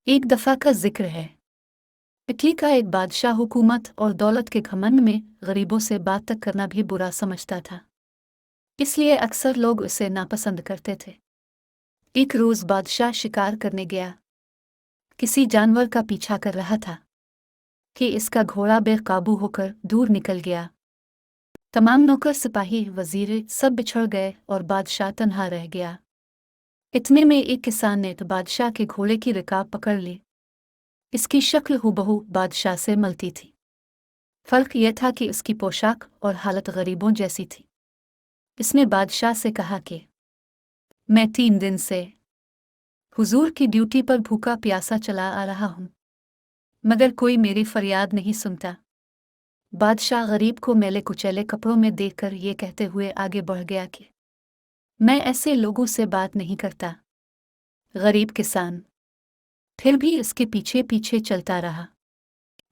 एक दफ़ा का जिक्र है। इटली का एक बादशाह हुकूमत और दौलत के घमंड में गरीबों से बात तक करना भी बुरा समझता था। इसलिए अक्सर लोग उसे नापसंद करते थे। एक रोज़ बादशाह शिकार करने गया। किसी जानवर का पीछा कर रहा था कि इसका घोड़ा बेकाबू होकर दूर निकल गया। तमाम नौकर सिपाही वजीर सब बिछड़ गए और बादशाह तन्हा रह गया। इतने में एक किसान ने तो बादशाह के घोड़े की रिकाब पकड़ ली। इसकी शक्ल हूबहू बादशाह से मिलती थी। फर्क यह था कि उसकी पोशाक और हालत गरीबों जैसी थी। इसने बादशाह से कहा कि मैं 3 दिन से हुजूर की ड्यूटी पर भूखा प्यासा चला आ रहा हूँ, मगर कोई मेरी फरियाद नहीं सुनता। बादशाह गरीब को मैले कुचैले कपड़ों में देखकर ये कहते हुए आगे बढ़ गया कि मैं ऐसे लोगों से बात नहीं करता। गरीब किसान फिर भी इसके पीछे पीछे चलता रहा,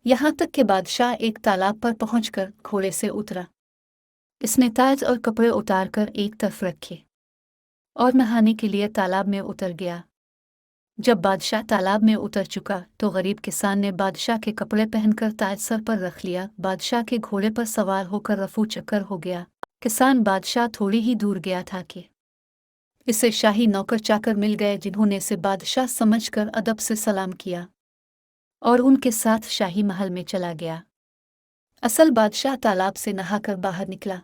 यहाँ तक कि बादशाह एक तालाब पर पहुंचकर घोड़े से उतरा। इसने ताज और कपड़े उतारकर एक तरफ रखे और नहाने के लिए तालाब में उतर गया। जब बादशाह तालाब में उतर चुका तो गरीब किसान ने बादशाह के कपड़े पहनकर ताज सर पर रख लिया। बादशाह के घोड़े पर सवार होकर रफू चक्कर हो गया। किसान बादशाह थोड़ी ही दूर गया था कि इसे शाही नौकर चाकर मिल गए, जिन्होंने इसे बादशाह समझकर अदब से सलाम किया और उनके साथ शाही महल में चला गया। असल बादशाह तालाब से नहाकर बाहर निकला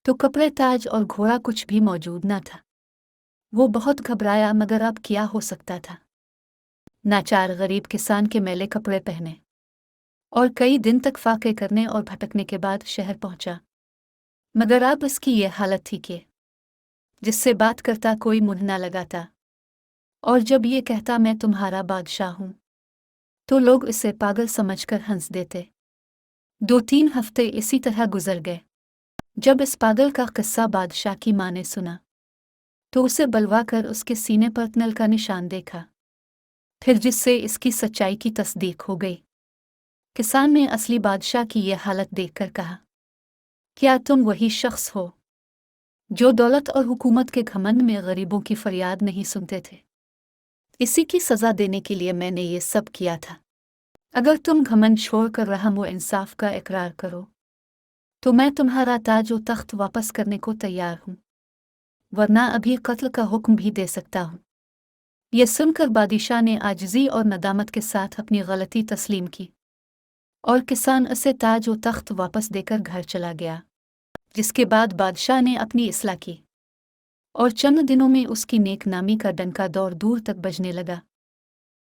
तो कपड़े, ताज और घोड़ा कुछ भी मौजूद न था। वो बहुत घबराया, मगर अब क्या हो सकता था। नाचार गरीब किसान के मैले कपड़े पहने और कई दिन तक फाके करने और भटकने के बाद शहर पहुंचा, मगर अब इसकी ये हालत थी कि जिससे बात करता कोई मुंह न लगाता, और जब ये कहता मैं तुम्हारा बादशाह हूं तो लोग इसे पागल समझकर हंस देते। 2-3 हफ्ते इसी तरह गुजर गए। जब इस पागल का किस्सा बादशाह की माँ ने सुना तो उसे बलवा कर उसके सीने पर नल का निशान देखा, फिर जिससे इसकी सच्चाई की तस्दीक हो गई। किसान ने असली बादशाह की यह हालत देखकर कहा, क्या तुम वही शख्स हो जो दौलत और हुकूमत के घमंड में गरीबों की फरियाद नहीं सुनते थे? इसी की सज़ा देने के लिए मैंने ये सब किया था। अगर तुम घमंड छोड़कर रहम व इंसाफ का इकरार करो तो मैं तुम्हारा ताज व तख्त वापस करने को तैयार हूँ, वरना अभी कत्ल का हुक्म भी दे सकता हूँ। यह सुनकर बादशाह ने आजिज़ी और नदामत के साथ अपनी गलती तस्लीम की और किसान उसे ताज व तख्त वापस देकर घर चला गया। जिसके बाद बादशाह ने अपनी इस्लाह की और चंद दिनों में उसकी नेक नामी का डंका दौर दूर तक बजने लगा।